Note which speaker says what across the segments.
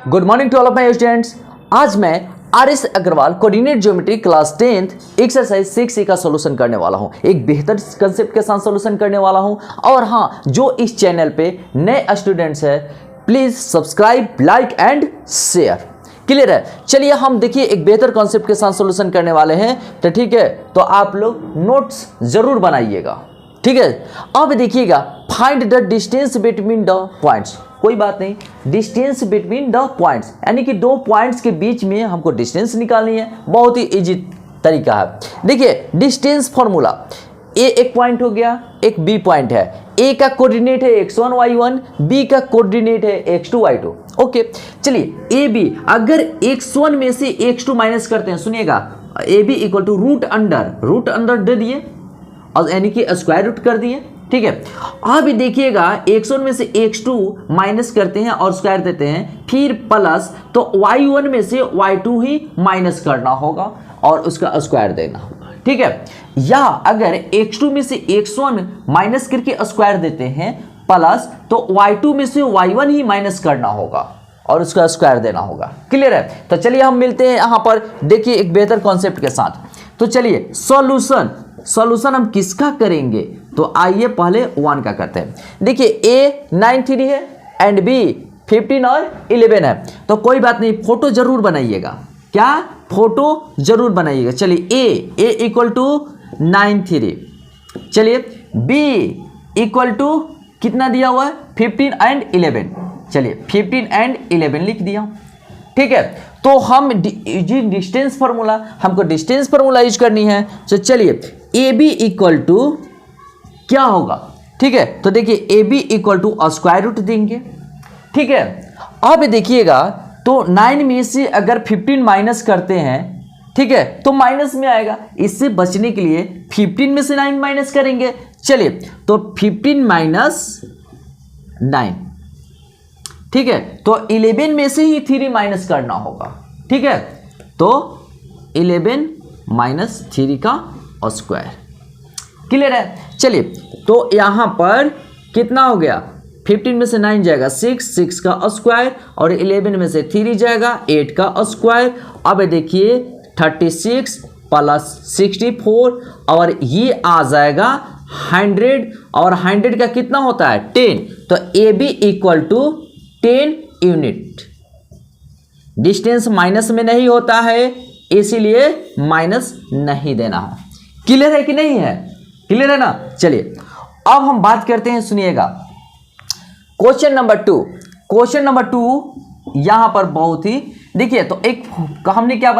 Speaker 1: Good morning to all of my students. आज मैं R S. Agrawal coordinate geometry class 10th exercise 6 का solution करने वाला हूं। एक बेहतर कंसेप्ट के साथ सॉल्यूशन करने वाला हूं। और हाँ, जो इस चैनल पे नए स्टूडेंट्स हैं please subscribe, like and share. Clear है? चलिए हम देखिए एक बेहतर कॉन्सेप्ट के साथ सॉल्यूशन करने वाले हैं। तो ठीक है, तो आप लोग नोट्स जरूर बनाइएगा। ठीक है, अब देखिएगा, find the distance between the points. कोई बात नहीं, डिस्टेंस बिटवीन द पॉइंट्स यानी कि दो पॉइंट्स के बीच में हमको डिस्टेंस निकालनी है। बहुत ही इजी तरीका है। देखिए डिस्टेंस फॉर्मूला, ए एक पॉइंट हो गया, एक बी पॉइंट है। ए का कोऑर्डिनेट है x1 y1, बी का कोऑर्डिनेट है x2 y2। ओके, चलिए ए बी, अगर x1 में से x2 माइनस करते हैं, सुनिएगा, A B equal to root under दे दिए और यानी कि स्क्वायर रूट कर दिए। ठीक है, अब देखिएगा x1 में से x2 माइनस करते हैं और स्क्वायर देते हैं, फिर प्लस, तो y1 में से y2 ही माइनस करना होगा और उसका स्क्वायर देना होगा। ठीक है, या अगर x2 में से x1 माइनस करके स्क्वायर देते हैं प्लस, तो y2 में से y1 ही माइनस करना होगा और उसका स्क्वायर देना होगा। क्लियर है? तो चलिए हम मिलते हैं यहाँ पर, देखिए एक बेहतर कॉन्सेप्ट के साथ। तो चलिए सॉल्यूशन हम किसका करेंगे, तो आइए पहले 1 का करते हैं। देखिए ए 9 3 है एंड बी 15 और 11 है, तो कोई बात नहीं, फोटो जरूर बनाइएगा। क्या? फोटो जरूर बनाइएगा। चलिए ए इक्वल टू 9 3, चलिए बी इक्वल टू कितना दिया हुआ है, 15 एंड 11। चलिए 15 एंड 11 लिख दिया। ठीक है, तो हम डिस्टेंस फार्मूला, हमको डिस्टेंस फार्मूला यूज करनी है। तो चलिए ए बी इक्वल टू क्या होगा। ठीक है, तो देखिए A B equal to square root देंगे। ठीक है, अब देखिएगा, तो 9 में से अगर 15 माइनस करते हैं, ठीक है, तो माइनस में आएगा। इससे बचने के लिए 15 में से 9 माइनस करेंगे। चलिए, तो 15 माइनस 9, ठीक है, तो 11 में से ही 3 माइनस करना होगा। ठीक है, तो 11 माइनस 3 का स्क्वायर। क्लियर है? चलिए, तो यहां पर कितना हो गया, 15 में से 9 जाएगा 6 का स्क्वायर, और 11 में से 3 जाएगा 8 का स्क्वायर। अब देखिए 36 प्लस 64, और ये आ जाएगा 100, और 100 का कितना होता है 10, तो A B equal to 10 unit. Distance minus में नहीं होता है, इसीलिए माइनस नहीं देना है। क्लियर है कि नहीं है? क्लियर है ना? चलिए अब हम बात करते हैं, सुनिएगा, क्वेश्चन नंबर 2। क्वेश्चन नंबर 2 यहां पर बहुत ही, देखिए, तो एक हमने क्या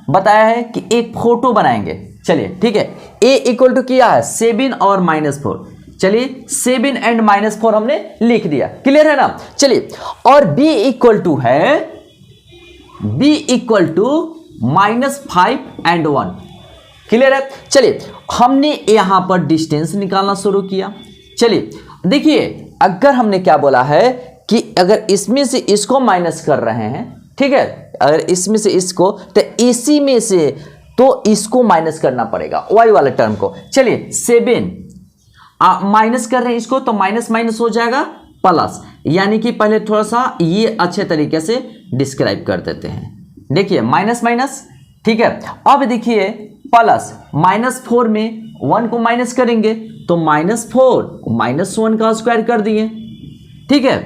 Speaker 1: बताया है कि एक फोटो बनाएंगे। चलिए ठीक है, ए इक्वल टू किया है 7 और -4। चलिए 7 एंड -4 हमने लिख दिया। क्लियर है ना? चलिए, और b इक्वल टू है -5 एंड 1। क्लियर है? चलिए हमने यहां पर डिस्टेंस निकालना शुरू किया। चलिए देखिए, अगर हमने क्या बोला है कि अगर इसमें से इसको माइनस कर रहे हैं, ठीक है, अगर इसमें से इसको, तो इसी में से तो इसको माइनस करना पड़ेगा, y वाले टर्म को। चलिए 7 माइनस कर रहे हैं इसको, तो माइनस माइनस हो जाएगा प्लस, यानी कि पहले थोड़ा सा ये अच्छे तरीके से डिस्क्राइब कर देते हैं। देखिए माइनस माइनस, ठीक है, अब देखिए प्लस, -4 में 1 को माइनस करेंगे, तो -4 -1 का स्क्वायर कर दिए। ठीक है,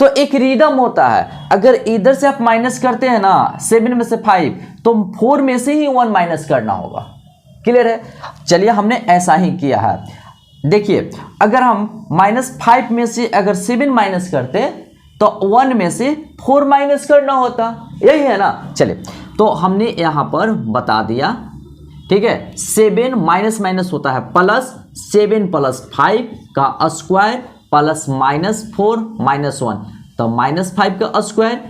Speaker 1: तो एक रिदम होता है, अगर इधर से आप माइनस करते हैं ना 7 में से 5, तो 4 में से ही 1 माइनस करना होगा। क्लियर है? चलिए हमने ऐसा ही किया है। देखिए, अगर हम -5 में से अगर 7 माइनस करते, तो 1 में से 4 माइनस करना होता। यही है ना? चलिए, तो हमने यहां पर बता दिया। ठीक है, 7 माइनस होता है प्लस, 7 प्लस 5 का स्क्वायर प्लस -4 -1, तो -5 का स्क्वायर।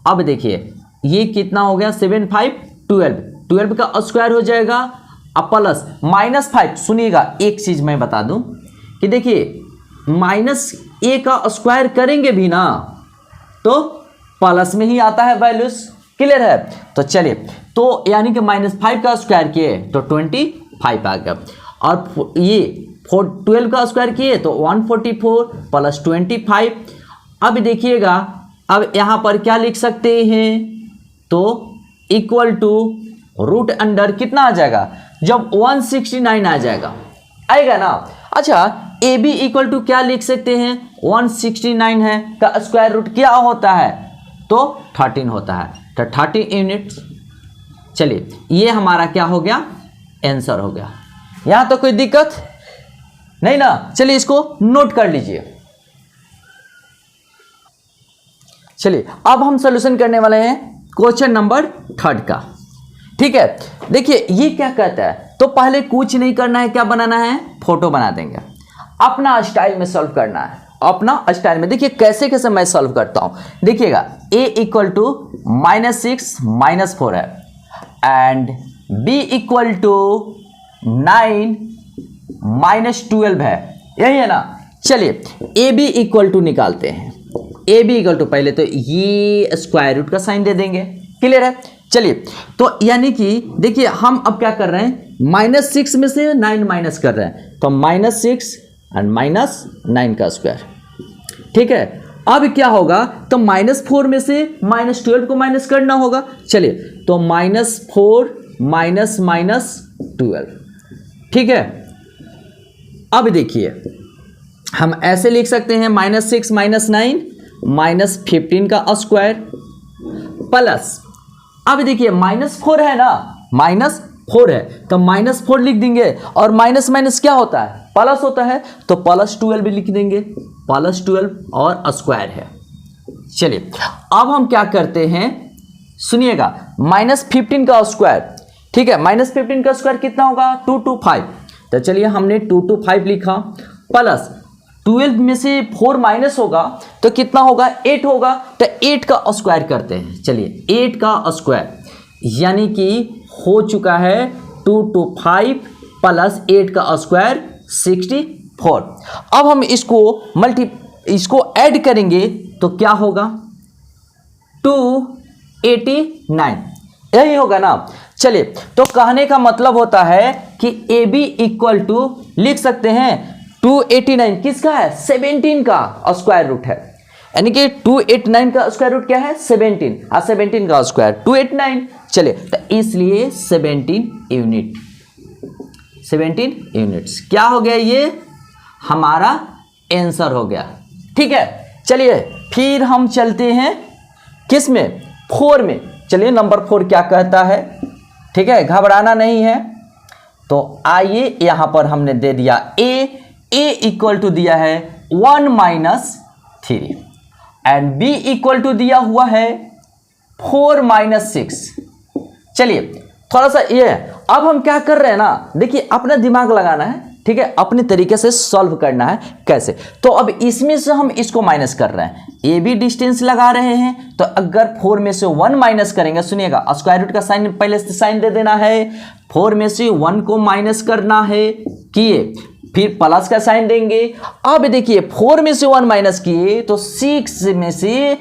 Speaker 1: अब देखिए ये कितना हो गया, 7 5 12 का स्क्वायर हो जाएगा, अब प्लस -5। सुनिएगा, एक चीज मैं बता दूं कि देखिए -a का स्क्वायर करेंगे भी ना, तो प्लस में ही आता है वैल्यूज। क्लियर है? तो चलिए, तो यानी कि -5 का स्क्वायर किए तो 25 आ गया, और ये 12 का स्क्वायर किए तो 144 प्लस 25। अब देखिएगा अब यहां पर क्या लिख सकते हैं, तो इक्वल टू रूट अंडर कितना आ जाएगा, जब 169 आ जाएगा, आएगा ना। अच्छा ए बी इक्वल टू क्या लिख सकते हैं, 169 है का स्क्वायर रूट क्या होता है, तो 13 होता है, तो 13 यूनिट्स। चलिए ये हमारा क्या हो गया, आंसर हो गया। यहां तो कोई दिक्कत नहीं ना। चलिए इसको नोट कर लीजिए। चलिए अब हम सॉल्यूशन करने वाले हैं क्वेश्चन नंबर 3 का। ठीक है, देखिए ये क्या कहता है, तो पहले कुछ नहीं करना है, क्या बनाना है, फोटो बना देंगे, अपना स्टाइल में सॉल्व करना है, अपना स्टाइल में। देखिए कैसे कैसे मैं सॉल्व करता हूं, देखिएगा a इक्वल टू -6 -4 है एंड b इक्वल टू 9 -12 है, यही है ना। चलिए ए बी इक्वल टू निकालते हैं। ए बी इक्वल टू पहले तो ये स्क्वायर रूट का साइन दे देंगे, क्लियर है। चलिए तो यानी कि देखिए हम अब क्या कर रहे हैं, -6 में से 9 माइनस कर रहे हैं, तो -6 एंड -9 का स्क्वायर। ठीक है, अब क्या होगा, तो -4 में से -12 को माइनस करना होगा। चलिए तो -4 -12, ठीक है। अब देखिए हम ऐसे लिख सकते हैं, -6 -9 -15 का स्क्वायर प्लस, अब देखिए -4 है ना, -4 है तो -4 लिख देंगे, और माइनस माइनस क्या होता है, प्लस होता है, तो +12 भी लिख देंगे, +12 और स्क्वायर है। चलिए अब हम क्या करते हैं, सुनिएगा, -15 का स्क्वायर, ठीक है, -15 का स्क्वायर कितना होगा, 225, तो चलिए हमने 225 लिखा, प्लस 12 में से 4 माइनस होगा तो कितना होगा, 8 होगा, तो 8 का स्क्वायर करते हैं। चलिए 8 का स्क्वायर यानी कि हो चुका है 225 प्लस 8 का स्क्वायर 64। अब हम इसको ऐड करेंगे तो क्या होगा, 289, यही होगा ना। चलिए तो कहने का मतलब होता है कि ए बी इक्वल टू लिख सकते हैं 289 किसका है, 17 का स्क्वायर रूट है, यानी कि 289 का स्क्वायर रूट क्या है, 17, और 17 का स्क्वायर 289। चलिए तो इसलिए 17 यूनिट्स क्या हो गया, ये हमारा आंसर हो गया। ठीक है, चलिए फिर हम चलते हैं किस में, 4 में। चलिए नंबर 4 क्या कहता है, ठीक है, घबराना नहीं है। तो आइए यहां पर हमने दे दिया a इक्वल टू दिया है 1 - 3 एंड b इक्वल टू दिया हुआ है 4 - 6। चलिए थोड़ा सा ये, अब हम क्या कर रहे हैं ना, देखिए अपना दिमाग लगाना है, ठीक है, अपने तरीके से सॉल्व करना है। कैसे, तो अब इसमें से हम इसको माइनस कर रहे हैं, ए बी डिस्टेंस लगा रहे हैं, तो अगर 4 में से 1 माइनस करेंगे, सुनिएगा स्क्वायर रूट का साइन पहले से साइन दे देना है, 4 में से 1 को माइनस करना है, किए, फिर प्लस का साइन देंगे। अब देखिए 4 में से 1 माइनस किए तो 6 में से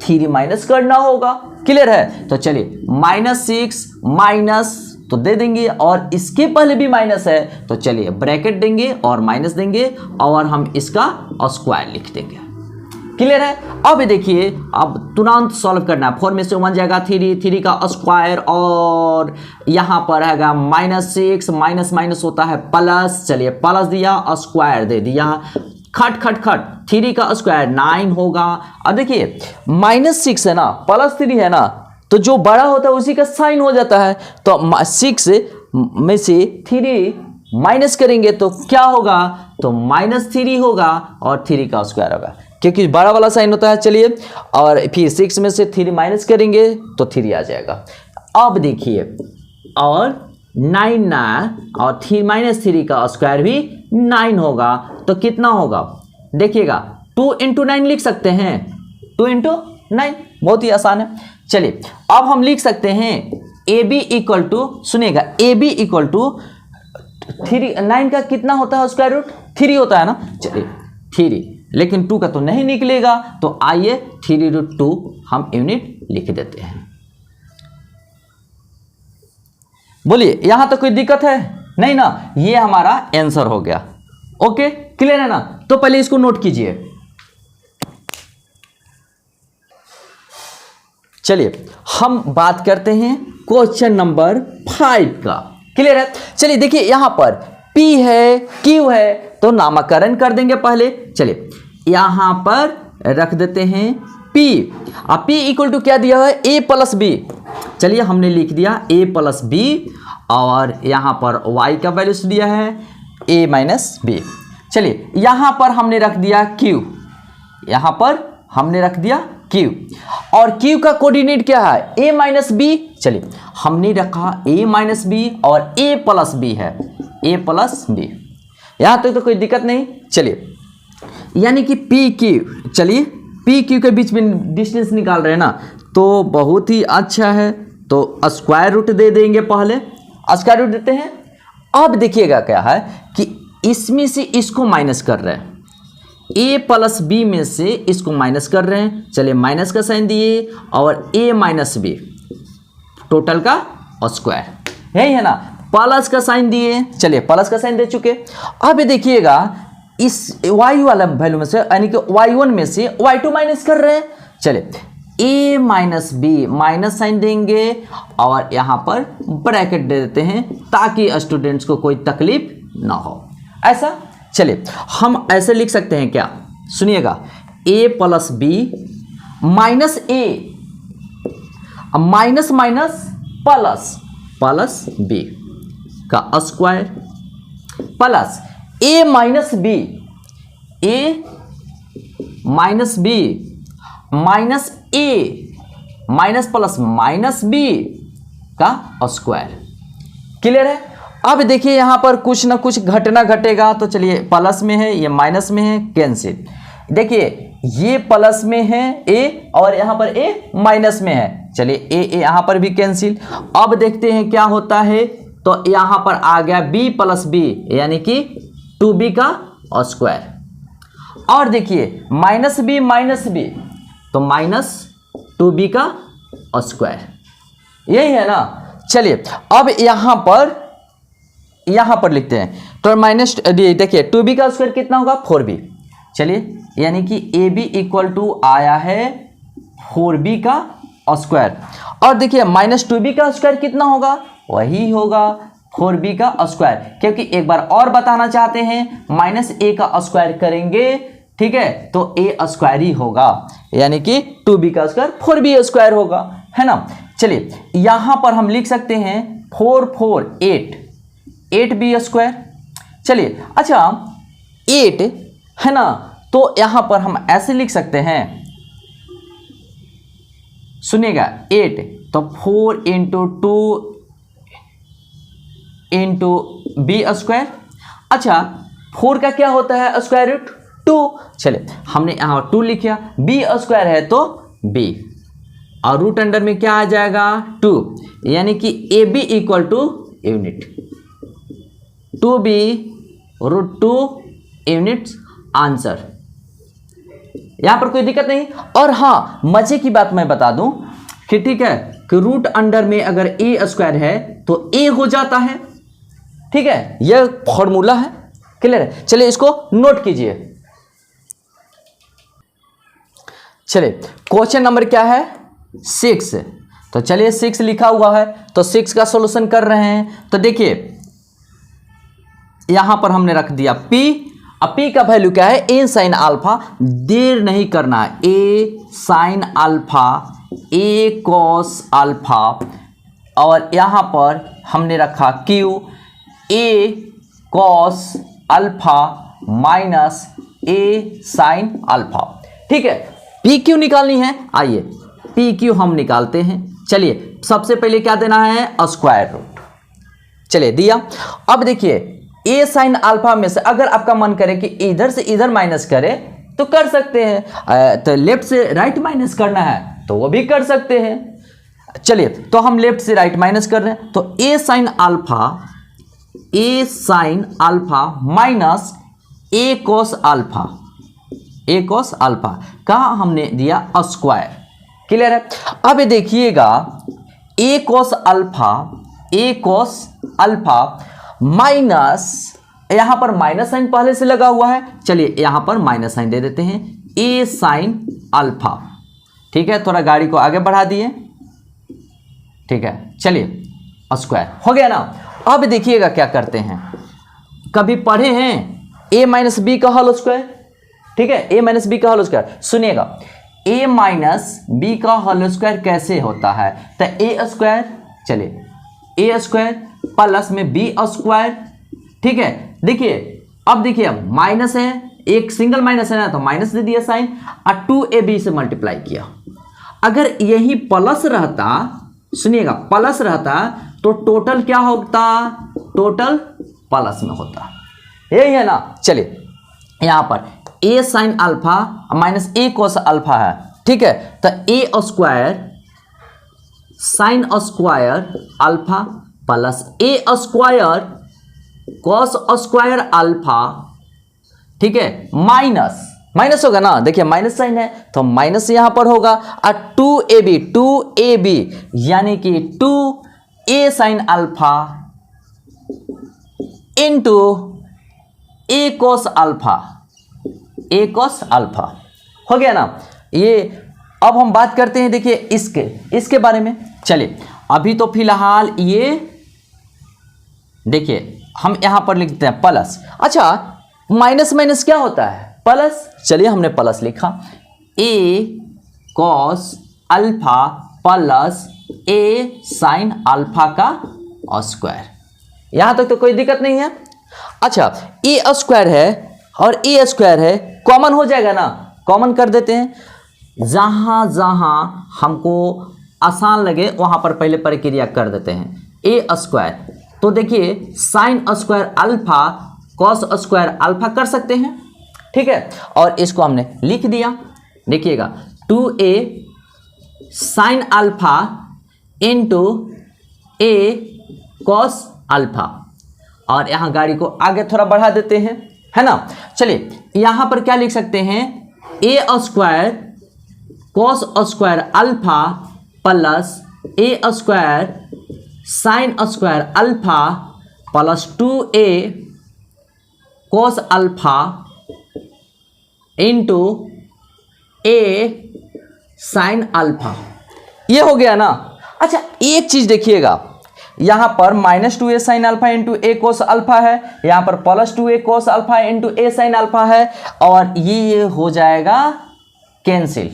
Speaker 1: 3 माइनस करना होगा, क्लियर है। तो चलिए -6 माइनस तो दे देंगे, और इसके पहले भी माइनस है तो चलिए ब्रैकेट देंगे और माइनस देंगे, और हम इसका स्क्वायर लिख देंगे, क्लियर है। अब देखिए अब तुरंत सॉल्व करना है, 4 में से 1 जाएगा 3 का स्क्वायर, और यहां पर हैगा -6 माइनस होता है प्लस, चलिए प्लस दिया, स्क्वायर दे दिया, खट 3 का स्क्वायर 9 होगा। अब देखिए -6 है ना, +3 है ना, तो जो बड़ा होता है उसी का साइन हो जाता है, तो 6 में से 3 माइनस करेंगे तो क्या होगा, तो -3 होगा, और 3 का स्क्वायर होगा, क्योंकि बड़ा वाला साइन होता है। चलिए और फिर 6 में से 3 माइनस करेंगे तो 3 आ जाएगा। अब देखिए और 9 और 3 का स्क्वायर भी 9 होगा, तो कितना होगा, देखिएगा 2 × 9 लिख सकते हैं, 2 × 9 बहुत ही आसान है। चलिए अब हम लिख सकते हैं ए बी इक्वल टू, सुनिएगा ए बी इक्वल टू 9 का कितना होता है स्क्वायर रूट, 3 होता है ना। चलिए 3, लेकिन 2 का तो नहीं निकलेगा, तो आइए 3√2 हम यूनिट लिख देते हैं। बोलिए यहां तो कोई दिक्कत है नहीं ना, ये हमारा आंसर हो गया। ओके क्लियर है ना, तो पहले इसको नोट कीजिए। चलिए हम बात करते हैं क्वेश्चन नंबर 5 का। क्लियर है? चलिए देखिए यहां पर P है, Q है, तो नामकरण कर देंगे पहले। चलिए यहां पर रख देते हैं P। अब P इक्वल टू क्या दिया है? A plus B. चलिए हमने लिख दिया A प्लस बी, और यहां पर Y का वैल्यूज दिया है A माइनस बी। चलिए यहां पर हमने रख दिया Q, यहां पर हमने रख दिया Q, और Q का कोऑर्डिनेट क्या है? A minus B. चलिए हमने रखा A माइनस बी और A प्लस बी है, A प्लस बी। यहां तक तो कोई दिक्कत नहीं। चलिए यानी कि पी क्यू, चलिए पी क्यू के बीच में डिस्टेंस निकाल रहे हैं ना, तो बहुत ही अच्छा है। तो स्क्वायर रूट दे देंगे, पहले स्क्वायर रूट देते हैं। अब देखिएगा क्या है कि इसमें से इसको माइनस कर रहे हैं, a प्लस बी में से इसको माइनस कर रहे हैं। चलिए माइनस का साइन दिए और a माइनस बी टोटल का स्क्वायर, यही है ना। प्लस का साइन दिए, चलिए प्लस का साइन दे चुके। अब देखिएगा इस y वाला वैल्यू में से यानी कि y1 में से y2 माइनस कर रहे हैं। चलिए a minus B minus sign देंगे और यहां पर ब्रैकेट दे देते हैं ताकि स्टूडेंट्स को कोई तकलीफ ना हो। ऐसा चलिए हम ऐसे लिख सकते हैं क्या? सुनिएगा, a plus B minus A, minus minus plus, plus B का square plus a minus B, a minus B minus A minus plus minus B का स्क्वायर। क्लियर है? अब देखिए यहां पर कुछ ना कुछ घटना घटेगा, तो चलिए प्लस में है, ये माइनस में है, कैंसिल। देखिए ये प्लस में है ए और यहां पर ए माइनस में है, चलिए ए यहां पर भी कैंसिल। अब देखते हैं क्या होता है, तो यहां पर आ गया b प्लस बी यानी कि 2b का स्क्वायर। और देखिए माइनस बी तो माइनस 2b का स्क्वायर, यही है ना। चलिए अब यहां पर लिखते हैं, तो माइनस देखिए 2b का स्क्वायर कितना होगा? 4b। चलिए यानी कि ab इक्वल टू आया है 4b का स्क्वायर। और देखिए माइनस 2b का स्क्वायर कितना होगा? वही होगा 4b का स्क्वायर, क्योंकि एक बार और बताना चाहते हैं माइनस a का स्क्वायर करेंगे, ठीक है, तो a स्क्वायर ही होगा, यानी कि 2b का स्क्वायर 4b स्क्वायर होगा, है ना। चलिए यहां पर हम लिख सकते हैं 4 4 8b स्क्वायर। चलिए अच्छा 8 है ना, तो यहां पर हम ऐसे लिख सकते हैं, सुनिएगा 8 तो 4 इंटू 2 इंटू बी स्क्वायर। अच्छा 4 का क्या होता है स्क्वायर रूट? 2। चलिए हमने यहां 2 लिखा, बी स्क्वायर है तो b, और रूट अंडर में क्या आ जाएगा? 2, यानी कि A B equal to unit 2b root 2 units answer. यहां पर कोई दिक्कत नहीं। और हाँ मजे की बात मैं बता दूं कि ठीक है कि रूट अंडर में अगर ए स्क्वायर है तो ए हो जाता है, ठीक है, यह फॉर्मूला है। क्लियर है? चलिए इसको नोट कीजिए। चलिए क्वेश्चन नंबर क्या है? 6। तो चलिए 6 लिखा हुआ है, तो 6 का सॉल्यूशन कर रहे हैं। तो देखिए यहां पर हमने रख दिया p, अब p का वैल्यू क्या है? a साइन अल्फा, देर नहीं करना है, a sine alpha a cos alpha, और यहां पर हमने रखा q a cos alpha minus a sine alpha. ठीक है, पी क्यू निकालनी है, आइए पी क्यू हम निकालते हैं। चलिए सबसे पहले क्या देना है? Square root. चलिए दिया। अब देखिए a साइन अल्फा में से अगर आपका मन करे कि इधर से इधर माइनस करे तो कर सकते हैं, तो लेफ्ट से राइट माइनस करना है तो वो भी कर सकते हैं। चलिए तो हम लेफ्ट से राइट माइनस कर रहे हैं, तो a sine alpha minus a cos alpha का हमने दिया स्क्वायर। क्लियर है? अब देखिएगा a कॉस अल्फा माइनस, यहां पर माइनस साइन पहले से लगा हुआ है, चलिए यहां पर माइनस साइन दे देते हैं, a साइन अल्फा। ठीक है, थोड़ा गाड़ी को आगे बढ़ा दिए, ठीक है, चलिए स्क्वायर हो गया ना। अब देखिएगा क्या करते हैं, कभी पढ़े हैं a माइनस बी का होल स्क्वायर, ठीक है, a माइनस बी का होल स्क्वायर। सुनिएगा, a माइनस बी का होल स्क्वायर कैसे होता है, तो a स्क्वायर, चलिए a स्क्वायर प्लस में b स्क्वायर, ठीक है। देखिए अब देखिए माइनस है, एक सिंगल माइनस है ना, तो माइनस दे दिया साइन, और 2ab से मल्टीप्लाई किया। अगर यही प्लस रहता, सुनिएगा प्लस रहता तो टोटल क्या होता, टोटल प्लस में होता, यही है ना। चलिए यहां पर a sine alpha minus a cos alpha है, ठीक है, तो a square sine square alpha plus a square cos square alpha, ठीक है, माइनस माइनस होगा ना, देखिए माइनस साइन है तो माइनस यहां पर होगा, और 2ab यानी कि 2a sine alpha into a cos alpha, a cos alpha हो गया ना। ये अब हम बात करते हैं, देखिए इसके बारे में। चलिए अभी तो फिलहाल ये देखिए हम यहां पर लिखते हैं प्लस। अच्छा माइनस माइनस क्या होता है, प्लस। चलिए हमने प्लस लिखा, a cos alpha plus a sine alpha का स्क्वायर, यहां तक तो कोई दिक्कत नहीं है। अच्छा a स्क्वायर है और a स्क्वायर है, कॉमन हो जाएगा ना, कॉमन कर देते हैं, जहां जहां हमको आसान लगे वहां पर पहले प्रक्रिया कर देते हैं। a स्क्वायर, तो देखिए sign square alpha cos square alpha कर सकते हैं, ठीक है, और इसको हमने लिख दिया। देखिएगा 2a sine alpha into a cos alpha, और यहां गाड़ी को आगे थोड़ा बढ़ा देते हैं, है ना। चलिए यहां पर क्या लिख सकते हैं, a square cos square alpha plus a square sine square alpha plus 2a cos alpha into a sine alpha, ये हो गया ना। अच्छा एक चीज देखिएगा, यहां पर minus 2a sine alpha into a cos alpha है, यहां पर plus 2a cos alpha into a sine alpha है, और ये हो जाएगा कैंसिल,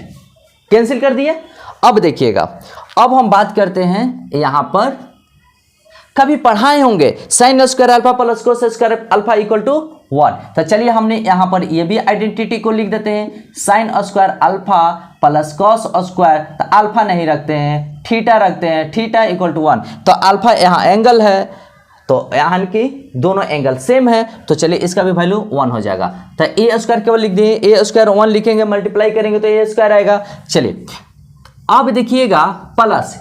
Speaker 1: कैंसिल कर दिए। अब देखिएगा, अब हम बात करते हैं, यहां पर कभी पढ़ाए होंगे sine square alpha plus cos square alpha equal to 1, तो चलिए हमने यहां पर ये भी आइडेंटिटी को लिख देते हैं, sign square alpha plus cos square, तो अल्फा नहीं रखते हैं, थीटा रखते हैं, थीटा इक्वल टू 1, तो अल्फा यहाँ एंगल है, तो यहाँ की दोनों एंगल सेम है, तो चलिए इसका भी वैल्यू 1 हो जाएगा। तो ए स्क्वायर केवल लिख दिए, ए स्क्वायर 1 लिखेंगे, मल्टीप्लाई करेंगे तो ए स्क्वायर आएगा। चलिए अब देखिएगा प्लस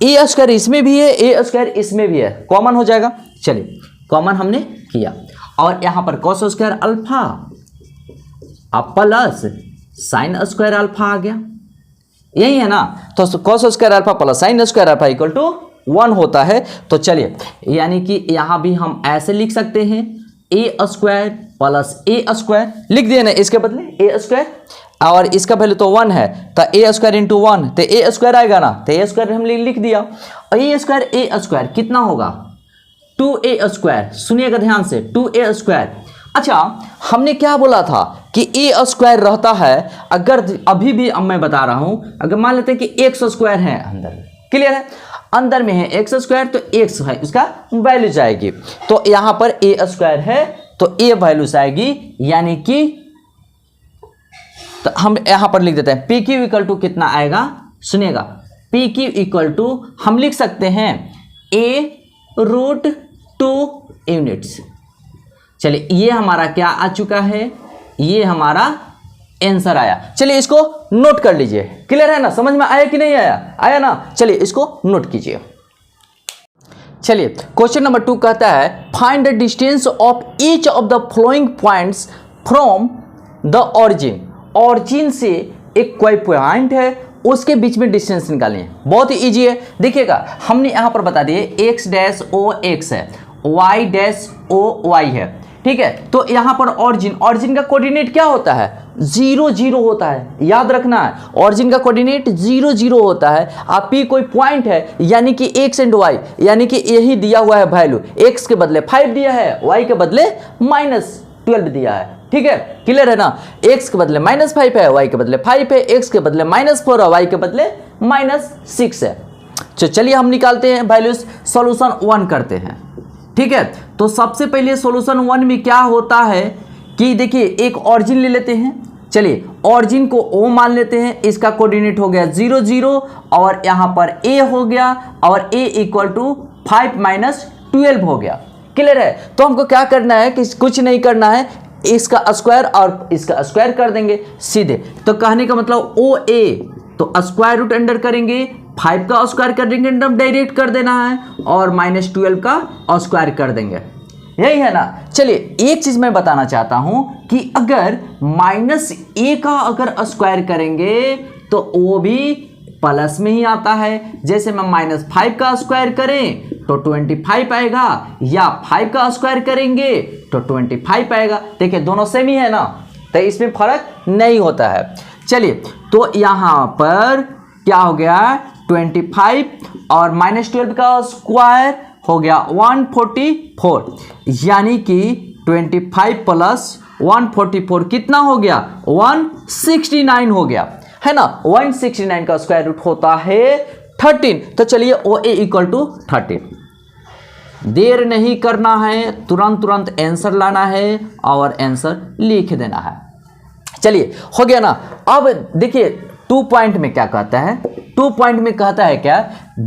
Speaker 1: ए स्क्वायर इसमें भी है, ए स्क्वायर इसमें भी है, कॉमन हो जाएगा। चलिए कॉमन हमने किया, और यहां पर कॉस स्क्वायर अल्फा अब प्लस साइन स्क्वायर अल्फा आ गया, यही है ना। तो cos square alpha plus sine square alpha equal to 1 होता है। तो चलिए यानी कि यहां भी हम ऐसे लिख सकते हैं, ए स्क्वायर प्लस ए स्क्वायर लिख दिए ना, इसके बदले ए स्क्वायर, और इसका वैल्यू तो 1 है, तो ए स्क्वायर इंटू 1, तो ए स्क्वायर आएगा ना, तो ए स्क्वायर हम लिख दिया। और ए स्क्वायर कितना होगा, 2a स्क्वायर, सुनिएगा ध्यान से, 2a स्क्वायर। अच्छा हमने क्या बोला था कि ए स्क्वायर रहता है, अगर अभी भी अब मैं बता रहा हूं, अगर मान लेते हैं कि एक्स स्क्वायर है अंदर, क्लियर है, अंदर में है एक्स स्क्वायर, तो एक्स है इसका वैल्यू जाएगी, तो यहां पर ए स्क्वायर है तो ए वैल्यू आएगी, यानी कि तो हम यहां पर लिख देते हैं पी क्यू इक्वल टू कितना आएगा, सुनिएगा पी क्यू इक्वल टू हम लिख सकते हैं a√2 यूनिट्स। चलिए ये हमारा क्या आ चुका है, ये हमारा आंसर आया। चलिए इसको नोट कर लीजिए, क्लियर है ना, समझ में आया कि नहीं आया, आया ना। चलिए इसको नोट कीजिए। चलिए क्वेश्चन नंबर 2 कहता है find the distance of each of the following points from the origin. Origin से एक कोई पॉइंट है उसके बीच में डिस्टेंस निकालनी है, बहुत ही इजी है। देखिएगा हमने यहां पर बता दिए x डैश ओ x है, y डैश ओ y है, ठीक है। तो यहां पर ऑरिजिन का कोऑर्डिनेट क्या होता है, 0 0 होता है, याद रखना है, ऑरिजिन का कोऑर्डिनेट 0 0 होता है। आप पी कोई पॉइंट है यानी कि x एंड y, यानी कि यही दिया हुआ है वैल्यू, x के बदले 5 दिया है, y के बदले -12 दिया है, ठीक है, क्लियर है ना। x के बदले -5 है, y के बदले 5 है, x के बदले -4 है, y के बदले -6 है। तो चलिए हम निकालते हैं वैल्यूज, सॉल्यूशन 1 करते हैं, ठीक है। तो सबसे पहले सॉल्यूशन 1 में क्या होता है कि देखिए एक ऑरिजिन ले लेते हैं, चलिए ऑरिजिन को O मान लेते हैं, इसका कोऑर्डिनेट हो गया 0 0 और यहाँ पर A हो गया और A इक्वल टू 5 - 12 हो गया, क्लियर है। तो हमको क्या करना है कि कुछ नहीं करना है, इसका स्क्वायर और इसका स्क्वायर कर देंगे सीधे। तो कहने का मतलब OA तो स्क्वायर रूट अंडर करेंगे, 5 का स्क्वायर कर देंगे, डायरेक्ट कर देना है, और -12 का स्क्वायर कर देंगे, यही है ना। चलिए एक चीज मैं बताना चाहता हूं कि अगर -a का अगर स्क्वायर करेंगे तो वो भी प्लस में ही आता है। जैसे मैं -5 का स्क्वायर करें तो 25 आएगा, या 5 का स्क्वायर करेंगे तो 25 आएगा। देखिए दोनों सेम ही है ना, तो इसमें फर्क नहीं होता है। चलिए तो यहां पर क्या हो गया, 25 और -12 का स्क्वायर हो गया 144, यानी कि 25 प्लस 144 कितना हो गया, 169 हो गया, है ना। 169 का स्क्वायर रूट होता है 13। तो चलिए OA इक्वल टू 13। देर नहीं करना है, तुरंत आंसर लाना है और आंसर लिख देना है। चलिए हो गया ना। अब देखिए 2 पॉइंट में क्या कहता है, 2 पॉइंट में कहता है क्या,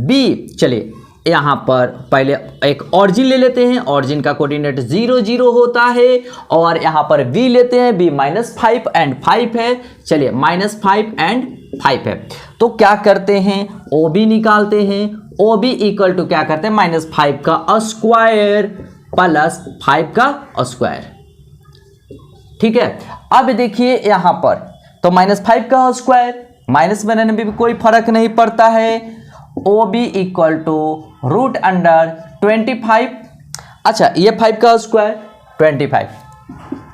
Speaker 1: B। चलिए यहाँ पर पहले एक ऑरिजिन ले लेते हैं, ऑरिजिन का कोऑर्डिनेट 0 0 होता है, और यहाँ पर B लेते हैं, B -5 एंड 5 है। चलिए -5 एंड 5 है, तो क्या करते हैं, OB निकालते हैं। OB इक्वल टू क्या करते हैं, -5 का स्क्वायर प्लस 5 का स्क्वायर, ठीक है। अब देखिए यहाँ पर तो -5 का स्क्वायर, माइनस बनाने में भी कोई फर्क नहीं पड़ता है। OB equal to root under 25, अच्छा ये 5 का स्क्वायर 25,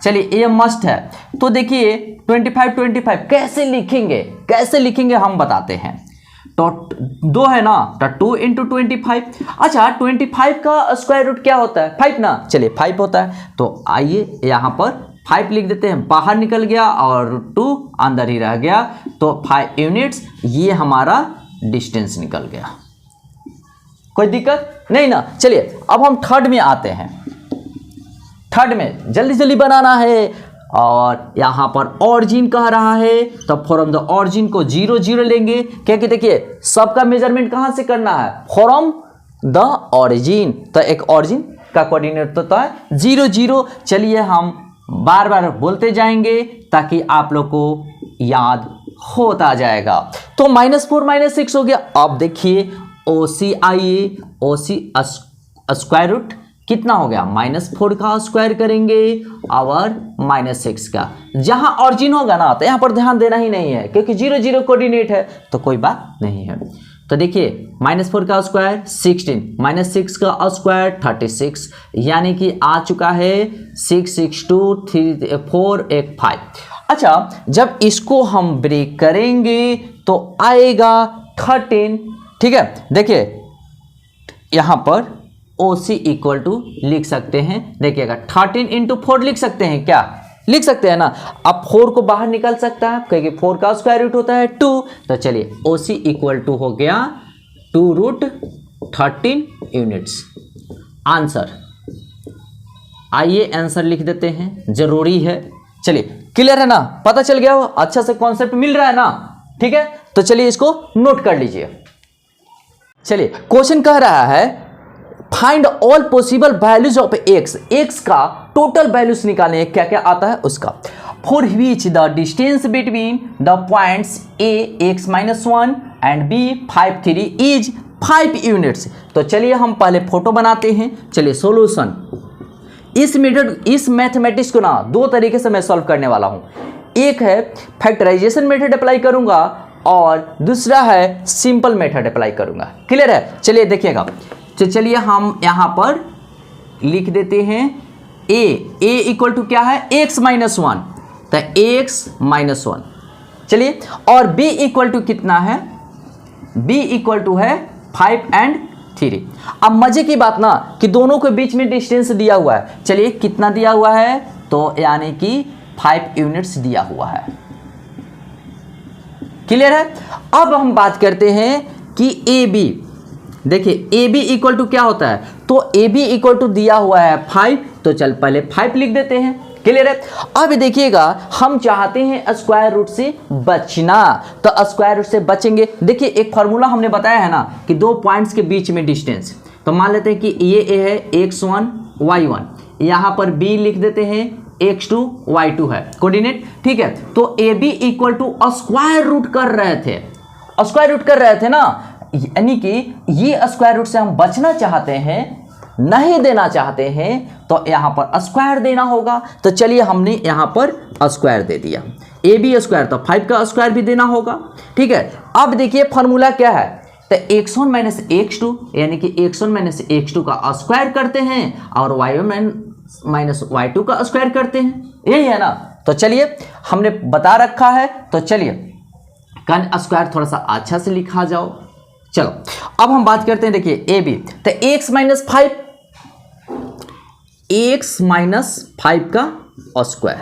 Speaker 1: चलिए ये मस्ट है। तो देखिए 25 कैसे लिखेंगे हम बताते हैं। तो 2 है ना, तो 2 × 25, अच्छा 25 का स्क्वायर रूट क्या होता है, 5 ना, चलिए 5 होता है। तो आइए यहाँ पर 5 लिख देते हैं, बाहर निकल गया और 2 अंदर ही रह गया, तो 5 यूनिट्स, ये हमारा डिस्टेंस निकल गया, कोई दिक्कत नहीं ना। चलिए अब हम थर्ड में आते हैं। थर्ड में जल्दी बनाना है, और यहाँ पर ऑरिजिन कह रहा है, तो फ्रॉम द ऑरिजिन को 0 0 लेंगे, क्योंकि देखिए सबका मेजरमेंट कहाँ से करना है, फ्रॉम द ऑरिजिन। तो एक ऑरिजिन का कोऑर्डिनेट तो है 0 0। चलिए हम बार बार बोलते जाएंगे ताकि आप लोग को याद होता जाएगा। तो -4 -6 हो गया। अब देखिए OC आइए, OC स्क्वायर रूट कितना हो गया, -4 का स्क्वायर करेंगे और -6 का। जहां ऑरिजिन होगा ना तो यहां पर ध्यान देना ही नहीं है, क्योंकि 0 0 कोऑर्डिनेट है, तो कोई बात नहीं है। तो देखिए -4 का स्क्वायर 16, -6 का स्क्वायर 36, यानी कि आ चुका है 6 6 2 3 4 1 5। अच्छा जब इसको हम ब्रेक करेंगे तो आएगा 13, ठीक है। देखिए यहां पर OC इक्वल टू लिख सकते हैं, देखिएगा 13 × 4 लिख सकते हैं, क्या लिख सकते हैं ना। अब 4 को बाहर निकल सकता है, क्योंकि 4 का स्क्वायर रूट होता है 2। तो चलिए OC इक्वल टू हो गया 2√13 यूनिट्स। आंसर, आइए आंसर लिख देते हैं, जरूरी है। चलिए क्लियर है ना, पता चल गया हो, अच्छा से कॉन्सेप्ट मिल रहा है ना, ठीक है। तो चलिए इसको नोट कर लीजिए। चलिए क्वेश्चन कह रहा है find all possible values of x का टोटल वैल्यूज निकालने हैं, क्या क्या आता है उसका। For which the distance between the points a x -1 and b 5 3 is 5 units. तो चलिए हम पहले फोटो बनाते हैं। चलिए सॉल्यूशन, इस मैथमेटिक्स को ना 2 तरीके से मैं सॉल्व करने वाला हूं। एक है फैक्टराइजेशन मेथड अप्लाई करूंगा और दूसरा है सिंपल मेथड अप्लाई करूंगा, क्लियर है। चलिए देखिएगा, तो चलिए हम यहां पर लिख देते हैं a इक्वल टू क्या है, x -1। तो x माइनस 1। चलिए, और b इक्वल टू कितना है, b इक्वल टू है 5 and 3। अब मजे की बात ना कि दोनों के बीच में डिस्टेंस दिया हुआ है। चलिए, कितना दिया हुआ है, तो यानी कि 5 यूनिट्स दिया हुआ है। क्लियर है। अब हम बात करते हैं कि ए बी, देखिए ए बी इक्वल टू क्या होता है, तो ए बी इक्वल टू दिया हुआ है 5, तो चल पहले 5 लिख देते हैं। क्लियर है। अब देखिएगा, हम चाहते हैं स्क्वायर रूट से बचना, तो स्क्वायर रूट से बचेंगे। देखिए, एक फॉर्मूला हमने बताया है ना कि दो पॉइंट्स के बीच में डिस्टेंस, तो मान लेते हैं कि ये ए है x1 y1, यहाँ पर b लिख देते हैं x2 y2 है कोऑर्डिनेट। ठीक है, तो A B equal to square root कर रहे थे, स्क्वायर रूट कर रहे थे ना, यानी कि ये स्क्वायर रूट से हम बचना चाहते हैं, नहीं देना चाहते हैं, तो यहां पर स्क्वायर देना होगा। तो चलिए, हमने यहां पर स्क्वायर दे दिया, ए बी स्क्वायर, तो 5 का स्क्वायर भी देना होगा। ठीक है, अब देखिए फॉर्मूला क्या है, तो x1 माइनस x2 यानी कि x1 माइनस x2 का स्क्वायर करते हैं और y1 माइनस y2 का स्क्वायर करते हैं, यही है ना। तो चलिए, हमने बता रखा है, तो चलिए कन स्क्वायर थोड़ा सा अच्छा से लिखा जाओ। चलो, अब हम बात करते हैं, देखिए ए बी, तो x माइनस 5, x माइनस 5 का स्क्वायर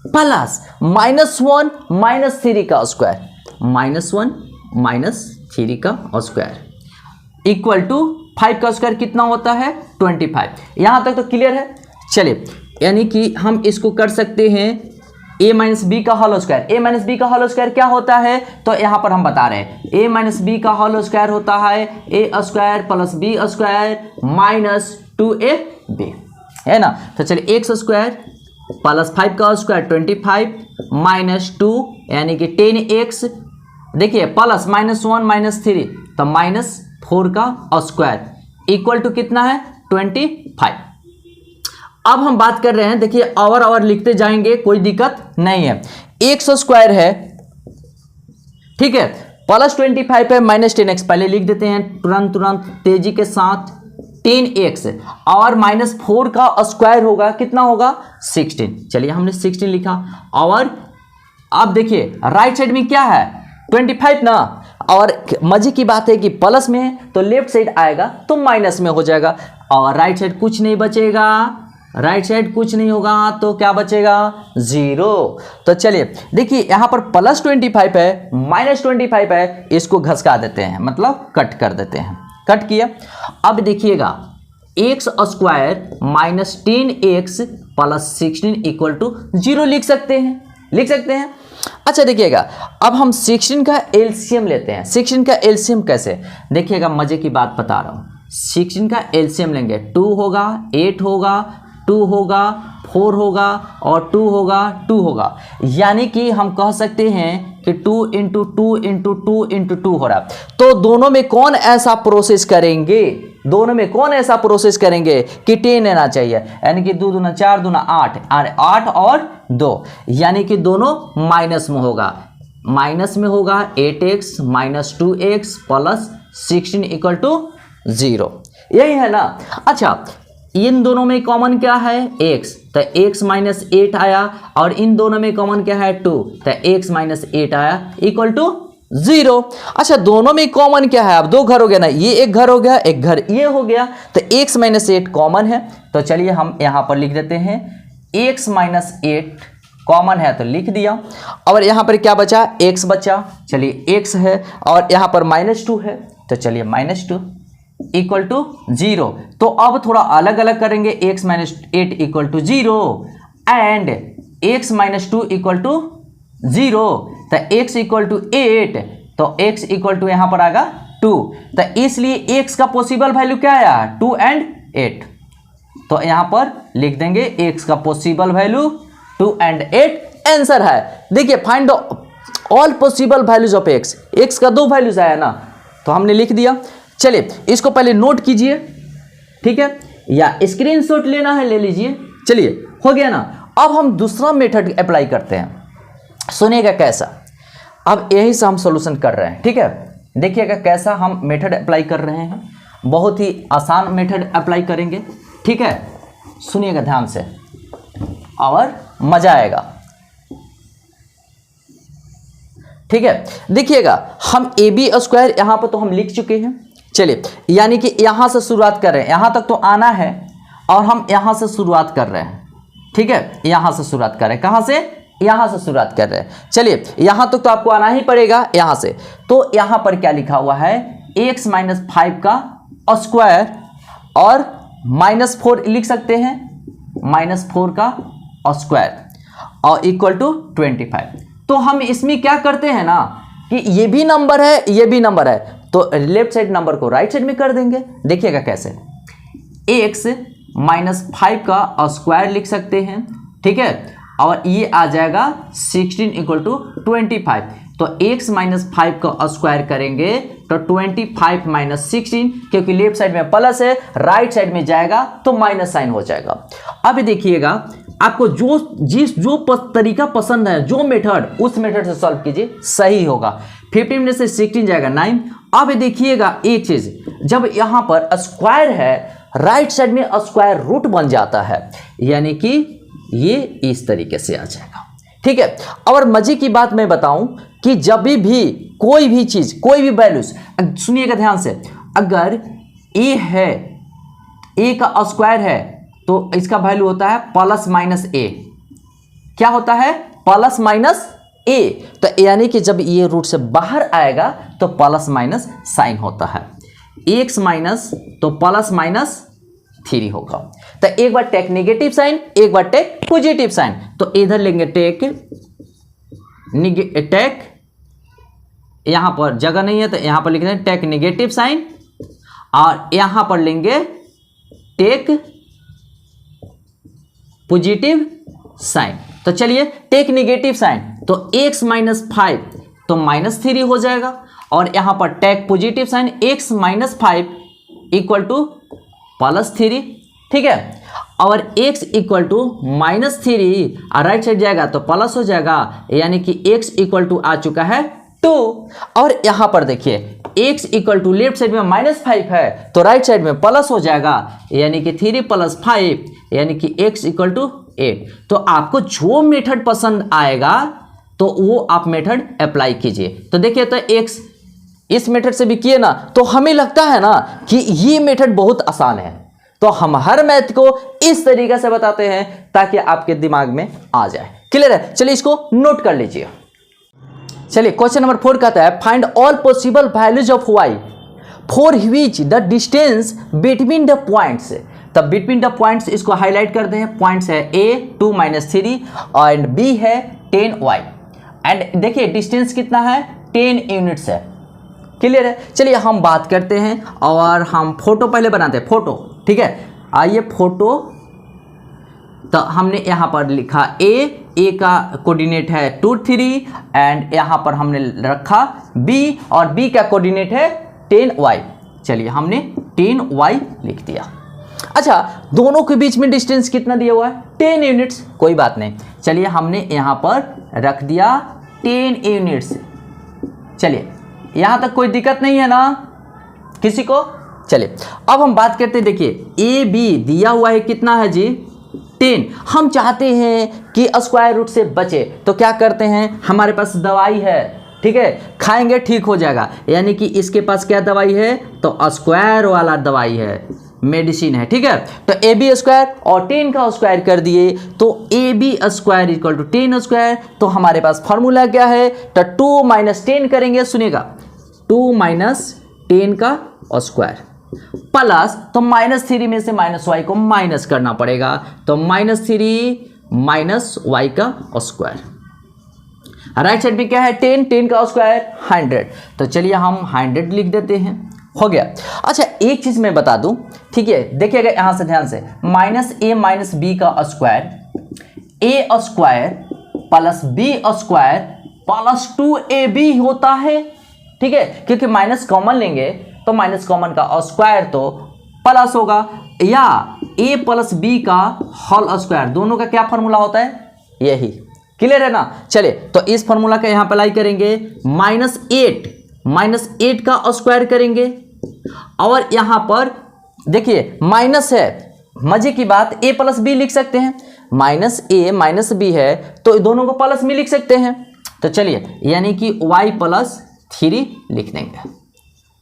Speaker 1: प्लस -1 माइनस 3 का स्क्वायर, -1 माइनस 3 का स्क्वायर इक्वल टू 5 का स्क्वायर कितना होता है 25। यहां तक तो क्लियर है। चलिए, यानी कि हम इसको कर सकते हैं a माइनस बी का whole square. a minus B का होल स्क्वायर क्या होता है, तो यहां पर हम बता रहे हैं a माइनस बी का होल स्क्वायर होता है a square plus B square minus 2ab, है ना। तो चलिए, x स्क्वायर प्लस 5 का स्क्वायर 25 माइनस 2 यानी कि 10x, देखिए प्लस -1 माइनस 3, तो -4 का स्क्वायर इक्वल टू कितना है 25। अब हम बात कर रहे हैं, देखिए और लिखते जाएंगे, कोई दिक्कत नहीं है। x स्क्वायर है, ठीक है, प्लस 25 है माइनस 10x, पहले लिख देते हैं तुरंत तेजी के साथ, 10x और -4 का स्क्वायर होगा, कितना होगा 16। चलिए, हमने 16 लिखा। और अब देखिए राइट साइड में क्या है 25 ना, और मजे की बात है कि प्लस में है तो लेफ्ट साइड आएगा तो माइनस में हो जाएगा, और राइट साइड कुछ नहीं बचेगा, राइट साइड कुछ नहीं होगा, तो क्या बचेगा 0। तो चलिए, देखिए यहां पर प्लस 25 है माइनस 25 है, इसको घसका देते हैं, मतलब कट कर देते हैं, कट किया। अब देखिएगा x square minus 10x plus 16 equal to 0 लिख सकते हैं। अच्छा, देखिएगा, अब हम 16 का एलसीएम लेते हैं। 16 का एलसीएम कैसे, देखिएगा मजे की बात बता रहा हूं। 16 का एलसीएम लेंगे, 2 होगा, 8 होगा, 2 होगा, 4 होगा और 2 होगा, 2 होगा, यानी कि हम कह सकते हैं कि 2 इंटू 2 इंटू 2 इंटू 2 हो रहा है। तो दोनों में कौन ऐसा प्रोसेस करेंगे, कि 10 लेना चाहिए, यानी कि 2 दूना 4 दूना 8, 8 और 2, यानी कि दोनों माइनस में होगा 8x minus 2x plus 16 equal to 0, यही है ना। अच्छा, इन दोनों में कॉमन क्या है x, तो x माइनस 8 आया, और इन दोनों में कॉमन क्या है 2, तो x माइनस 8 आया इक्वल टू 0। अच्छा, दोनों में कॉमन क्या है, अब 2 घर हो गया ना, ये एक घर हो गया, एक घर ये हो गया, तो x माइनस 8 कॉमन है, तो चलिए हम यहां पर लिख देते हैं x माइनस 8 कॉमन है, तो लिख दिया। और यहां पर क्या बचा, x बचा, चलिए x है, और यहां पर -2 है, तो चलिए -2 इक्वल टू 0। तो अब थोड़ा अलग अलग करेंगे, x minus 8 equal to 0 and x minus 2 equal to 0, तो x इक्वल टू 8, तो x इक्वल टू यहां पर आएगा 2, तो इसलिए x का पॉसिबल वैल्यू क्या आया 2 एंड 8, तो यहां पर लिख देंगे x का पॉसिबल वैल्यू 2 एंड 8 आंसर है। देखिए, find all possible values of x का 2 वैल्यूज आया ना, तो हमने लिख दिया। चलिए, इसको पहले नोट कीजिए, ठीक है, या स्क्रीनशॉट लेना है ले लीजिए। चलिए, हो गया ना। अब हम दूसरा मेथड अप्लाई करते हैं, सुनिएगा कैसा। अब यही से हम सॉल्यूशन कर रहे हैं, ठीक है, देखिएगा कैसा हम मेथड अप्लाई कर रहे हैं। बहुत ही आसान मेथड अप्लाई करेंगे, ठीक है, सुनिएगा ध्यान से और मजा आएगा। ठीक है, देखिएगा हम ए बी स्क्वायर यहाँ पर तो हम लिख चुके हैं। चलिए, यानी कि यहाँ से शुरुआत कर रहे हैं, यहाँ तक तो आना है और हम यहाँ से शुरुआत कर रहे हैं। ठीक है, यहाँ से शुरुआत कर रहे हैं, कहाँ से? यहाँ से शुरुआत कर रहे हैं। चलिए, यहाँ तक तो आपको आना ही पड़ेगा यहाँ से। तो यहाँ पर क्या लिखा हुआ है? x माइनस 5 का स्क्वायर और -4 लिख सकते हैं, -4 का स्क्वायर और इक्वल टू 25। तो हम इसमें क्या करते हैं ना कि ये भी नंबर है, ये भी नंबर है, तो लेफ्ट साइड नंबर को राइट साइड में कर देंगे। देखिएगा कैसे, x माइनस 5 का स्क्वायर लिख सकते हैं, ठीक है, और ये आ जाएगा 16 इक्वल टू 25। तो x माइनस 5 का स्क्वायर करेंगे तो 25 माइनस 16, क्योंकि लेफ्ट साइड में प्लस है, राइट साइड में जाएगा तो माइनस साइन हो जाएगा। अब देखिएगा आपको जो तरीका पसंद है, जो मेथड, उस मेथड से सॉल्व कीजिए, सही होगा। 15 में से 16 जाएगा 9। अब देखिएगा एक चीज, जब यहां पर स्क्वायर है, राइट साइड में स्क्वायर रूट बन जाता है, यानी कि ये इस तरीके से आ जाएगा। ठीक है, और मजे की बात मैं बताऊं कि जब भी कोई भी चीज, कोई भी वैल्यूज, सुनिएगा ध्यान से, अगर a है, a का स्क्वायर है तो इसका वैल्यू होता है प्लस माइनस a। क्या होता है? Plus minus a। तो यानी कि जब ये रूट से बाहर आएगा तो प्लस माइनस साइन होता है। x माइनस तो प्लस माइनस 3 होगा। तो एक बार टेक नेगेटिव साइन, एक बार टेक पॉजिटिव साइन। तो इधर लेंगे टेक यहां पर जगह नहीं है तो यहां पर लिख दें टेक नेगेटिव साइन, और यहां पर लेंगे टेक पॉजिटिव साइन। तो चलिए, टेक नेगेटिव साइन तो x माइनस 5 तो -3 हो जाएगा, और यहां पर take positive sign x minus 5 equal to +3। ठीक है, और x equal to -3 right side जाएगा तो प्लस हो जाएगा, यानी कि x इक्वल टू आ चुका है 2। और यहां पर देखिए x equal to left side में -5 है तो राइट साइड में प्लस हो जाएगा, यानी कि 3 + 5 यानी कि x इक्वल टू 8। तो आपको जो मेथड पसंद आएगा तो वो आप मेथड अप्लाई कीजिए। तो देखिए, तो x इस मेथड से भी किए ना तो हमें लगता है ना कि ये मेथड बहुत आसान है, तो हम हर मैथ को इस तरीके से बताते हैं ताकि आपके दिमाग में आ जाए। क्लियर है? चलिए इसको नोट कर लीजिए। चलिए, क्वेश्चन नंबर 4 कहता है find all possible values of y for which the distance between the points. तब बिटवीन द पॉइंट्स इसको हाईलाइट करते हैं। पॉइंट्स है a 2 - 3 एंड b है 10y। एंड देखिए डिस्टेंस कितना है? 10 यूनिट्स है। क्लियर है? चलिए हम बात करते हैं और हम फोटो पहले बनाते हैं। फोटो, ठीक है, आइए फोटो। तो हमने यहाँ पर लिखा ए का कोऑर्डिनेट है 2 3 एंड यहाँ पर हमने रखा b और b का कोऑर्डिनेट है 10y। चलिए हमने 10y लिख दिया। अच्छा, दोनों के बीच में डिस्टेंस कितना दिया हुआ है? 10 यूनिट्स। कोई बात नहीं, चलिए हमने यहाँ पर रख दिया 10 यूनिट्स। चलिए यहाँ तक कोई दिक्कत नहीं है ना किसी को? चलिए अब हम बात करते हैं। देखिए ए बी दिया हुआ है कितना है जी? 10। हम चाहते हैं कि स्क्वायर रूट से बचे, तो क्या करते हैं? हमारे पास दवाई है, ठीक है, खाएंगे ठीक हो जाएगा, यानी कि इसके पास क्या दवाई है? तो स्क्वायर वाला दवाई है, मेडिसिन है। ठीक है, तो ए बी स्क्वायर और 10 का स्क्वायर कर दिए तो A B square equal to 10 square. तो हमारे पास फॉर्मूला क्या है? तो 2 - 10 करेंगे। सुनिएगा, 2 - 10 का स्क्वायर प्लस, तो -3 में से -y को माइनस करना पड़ेगा, तो -3 - y का स्क्वायर। राइट साइड में क्या है? 10 का स्क्वायर 100। तो चलिए हम 100 लिख देते हैं, हो गया। अच्छा एक चीज मैं बता दूं, ठीक है, देखिएगा यहां से ध्यान से, -a - b का square, a square plus b square plus 2ab होता है। ठीक है, क्योंकि माइनस कॉमन लेंगे तो माइनस कॉमन का स्क्वायर तो प्लस होगा, या a प्लस b का होल स्क्वायर, दोनों का क्या फॉर्मूला होता है? यही। क्लियर है ना? चलिए तो इस फॉर्मूला का यहां पर अप्लाई करेंगे। -8 का स्क्वायर करेंगे, और यहां पर देखिए माइनस है, मजे की बात a + b लिख सकते हैं, -a - b है तो दोनों को प्लस में लिख सकते हैं। तो चलिए यानी कि y प्लस 3 लिख देंगे,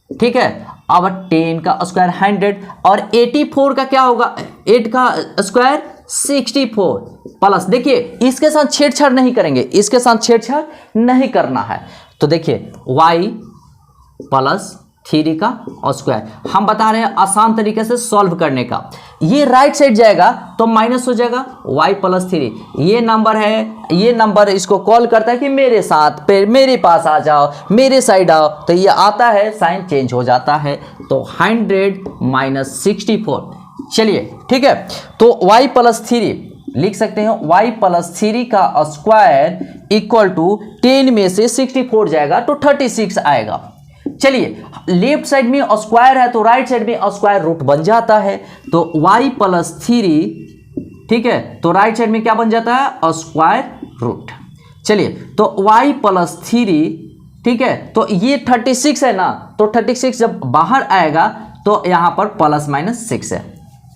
Speaker 1: ठीक है। अब 10 का स्क्वायर 100 और 84 का क्या होगा, 8 का स्क्वायर 64 प्लस, देखिए इसके साथ छेड़छाड़ नहीं करेंगे, इसके साथ छेड़छाड़ नहीं करना है। तो देखिए y प्लस 3 का स्क्वायर हम बता रहे हैं आसान तरीके से सॉल्व करने का। ये राइट साइड जाएगा तो माइनस हो जाएगा y प्लस 3, ये नंबर है, ये नंबर इसको कॉल करता है कि मेरे साथ मेरे पास आ जाओ, मेरे साइड आओ, तो ये आता है, साइन चेंज हो जाता है, तो 100 माइनस 64। चलिए ठीक है, तो y प्लस 3 लिख सकते हैं, y प्लस 3 का स्क्वायर इक्वल टू 10 में से 64 जाएगा तो 36 आएगा। चलिए लेफ्ट साइड में स्क्वायर है तो राइट साइड में स्क्वायर रूट बन जाता है, तो y प्लस 3, ठीक है, तो राइट साइड में क्या बन जाता है, स्क्वायर रूट। चलिए तो y प्लस 3, ठीक है, तो ये 36 है ना, तो 36 जब बाहर आएगा तो यहां पर प्लस माइनस 6 है,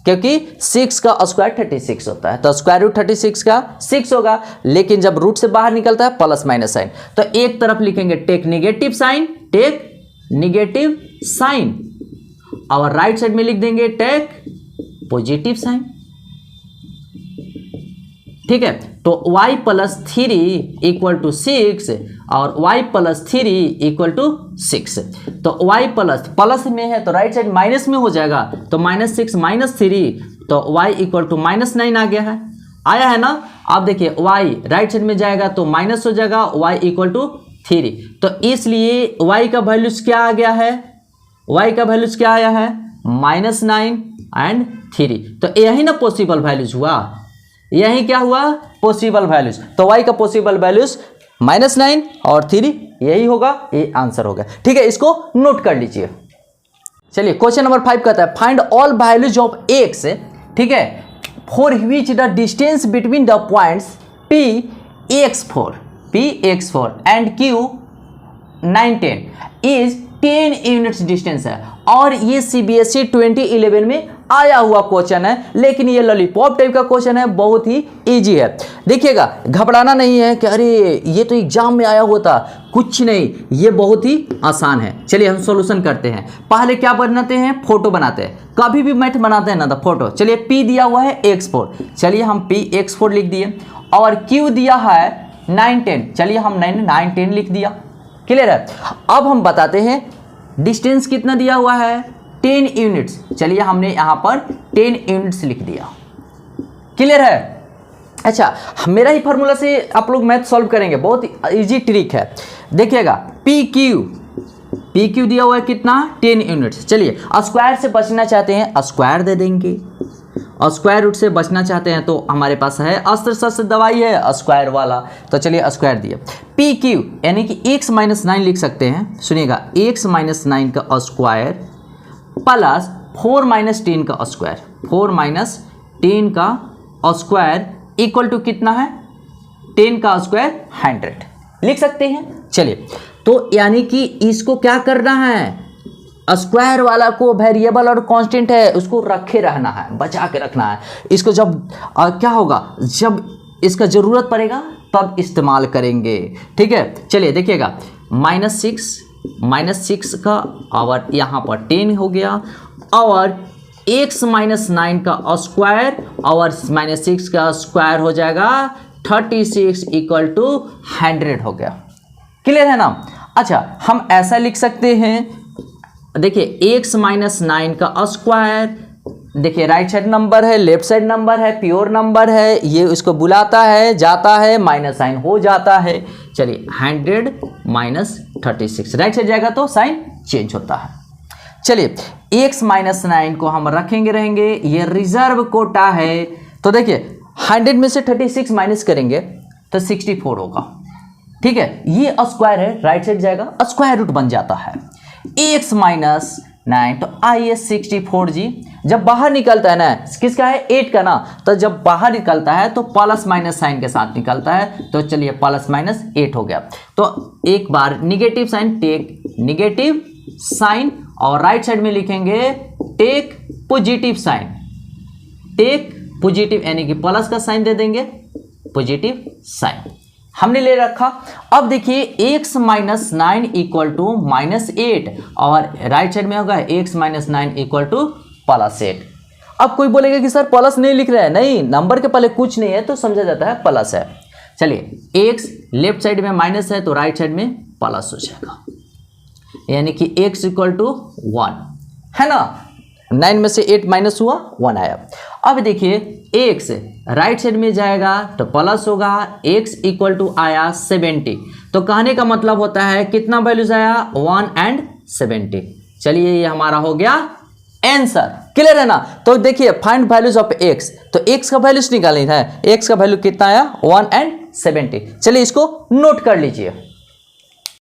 Speaker 1: क्योंकि 6 का स्क्वायर 36 होता है, तो स्क्वायर रूट 36 का 6 होगा, लेकिन जब रूट से बाहर निकलता है प्लस माइनस साइन, तो एक तरफ लिखेंगे take negative sign, take negative sign, और राइट साइड में लिख देंगे टेक पॉजिटिव साइन, ठीक है। तो y प्लस 3 इक्वल टू 6 और y प्लस 3 इक्वल टू 6, तो y प्लस में है तो राइट साइड माइनस में हो जाएगा, तो माइनस 6 माइनस 3, तो y इक्वल टू माइनस 9 आ गया है, आया है ना। अब देखिए y राइट साइड में जाएगा तो माइनस हो जाएगा, y इक्वल टू 3, तो इसलिए y का वैल्यूज क्या आ गया है, y का वैल्यूज क्या आया है, -9 एंड 3, तो यही ना पॉसिबल वैल्यूज हुआ, यही क्या हुआ, पॉसिबल वैल्यूज। तो y का पॉसिबल वैल्यूज -9 और 3, यही होगा, ये आंसर होगा, ठीक है, इसको नोट कर लीजिए। चलिए क्वेश्चन नंबर 5 कहता है find all values of x, ठीक है, for which the distance between the points P and Q 9, 10 is 10 units distance है, और ये CBSE 2011 में आया हुआ क्वेश्चन है, लेकिन ये लॉलीपॉप टाइप का क्वेश्चन है, बहुत ही इजी है। देखिएगा घबराना नहीं है कि अरे ये तो एग्जाम में आया हुआ था, कुछ नहीं, ये बहुत ही आसान है। चलिए हम सॉल्यूशन करते हैं। पहले क्या बनाते हैं, फोटो बनाते हैं, कभी भी मैथ बनाते हैं ना तो फोटो। चलिए P दिया हुआ है x4, चलिए हम Px4 लिख दिए, और Q दिया है 9, 10, चलिए हम 9, 10 लिख दिया, क्लियर है। अब हम बताते हैं डिस्टेंस कितना दिया हुआ है, 10 यूनिट्स, चलिए हमने यहाँ पर 10 यूनिट्स लिख दिया, क्लियर है। अच्छा मेरा ही फार्मूला से आप लोग मैथ सॉल्व करेंगे, बहुत इजी ट्रिक है, देखिएगा PQ दिया हुआ है कितना, 10 यूनिट्स। चलिए स्क्वायर से बचना चाहते हैं, स्क्वायर दे देंगे, और स्क्वायर रूट से बचना चाहते हैं तो हमारे पास है अस्त्र शस्त्र दवाई है स्क्वायर वाला, तो चलिए स्क्वायर दिए। PQ यानी कि x माइनस 9 लिख सकते हैं, सुनिएगा x माइनस 9 का स्क्वायर प्लस 4 माइनस 10 का स्क्वायर, 4 माइनस 10 का स्क्वायर इक्वल टू कितना है, 10 का स्क्वायर 100 लिख सकते हैं। चलिए तो यानी कि इसको क्या करना है, स्क्वायर वाला को वेरिएबल और कांस्टेंट है उसको रखे रहना है, बचा के रखना है, इसको जब क्या होगा, जब इसका ज़रूरत पड़ेगा तब इस्तेमाल करेंगे, ठीक है। चलिए देखिएगा -6 का और यहाँ पर 10 हो गया, और x माइनस 9 का स्क्वायर और -6 का स्क्वायर हो जाएगा 36 इक्वल टू 100 हो गया, क्लियर है ना। अच्छा हम ऐसा लिख सकते हैं, देखिए x माइनस 9 का स्क्वायर, देखिए राइट साइड नंबर है, लेफ्ट साइड नंबर है, प्योर नंबर है, ये इसको बुलाता है, जाता है, माइनस साइन हो जाता है। चलिए 100 माइनस 36, राइट साइड जाएगा तो साइन चेंज होता है। चलिए x माइनस 9 को हम रहेंगे, ये रिजर्व कोटा है, तो देखिए 100 में से 36 माइनस करेंगे तो 64 होगा, ठीक है, ये स्क्वायर है, राइट साइड जाएगा, स्क्वायर रूट बन जाता है x माइनस 9, तो आइए 64 जी, जब बाहर निकलता है ना, किसका है 8 का ना, तो जब बाहर निकलता है तो प्लस माइनस साइन के साथ निकलता है, तो चलिए प्लस माइनस 8 हो गया। तो एक बार negative sign, take negative sign, और राइट साइड में लिखेंगे take positive sign, take positive यानी कि प्लस का साइन दे देंगे, पॉजिटिव साइन, हमने ले रखा। अब देखिए x माइनस 9 इक्वल टू -8 और राइट साइड में होगा x माइनस 9 इक्वल टू +8। अब कोई बोलेगा कि सर प्लस नहीं लिख रहा है, नहीं, नंबर के पहले कुछ नहीं है तो समझा जाता है प्लस है। चलिए x लेफ्ट साइड में माइनस है तो राइट साइड में प्लस हो जाएगा, यानी कि x इक्वल टू 1 है ना। 9 में से 8 माइनस हुआ 1 आया। अब देखिए x राइट साइड में जाएगा तो प्लस होगा, x इक्वल टू आया 70। तो कहने का मतलब होता है कितना वैल्यूज आया 1 एंड 70। चलिए ये हमारा हो गया आंसर, क्लियर है ना। तो देखिए फाइंड वैल्यूज ऑफ x, तो x का वैल्यूज निकालनी है, x का वैल्यू कितना आया 1 एंड 70। चलिए इसको नोट कर लीजिए।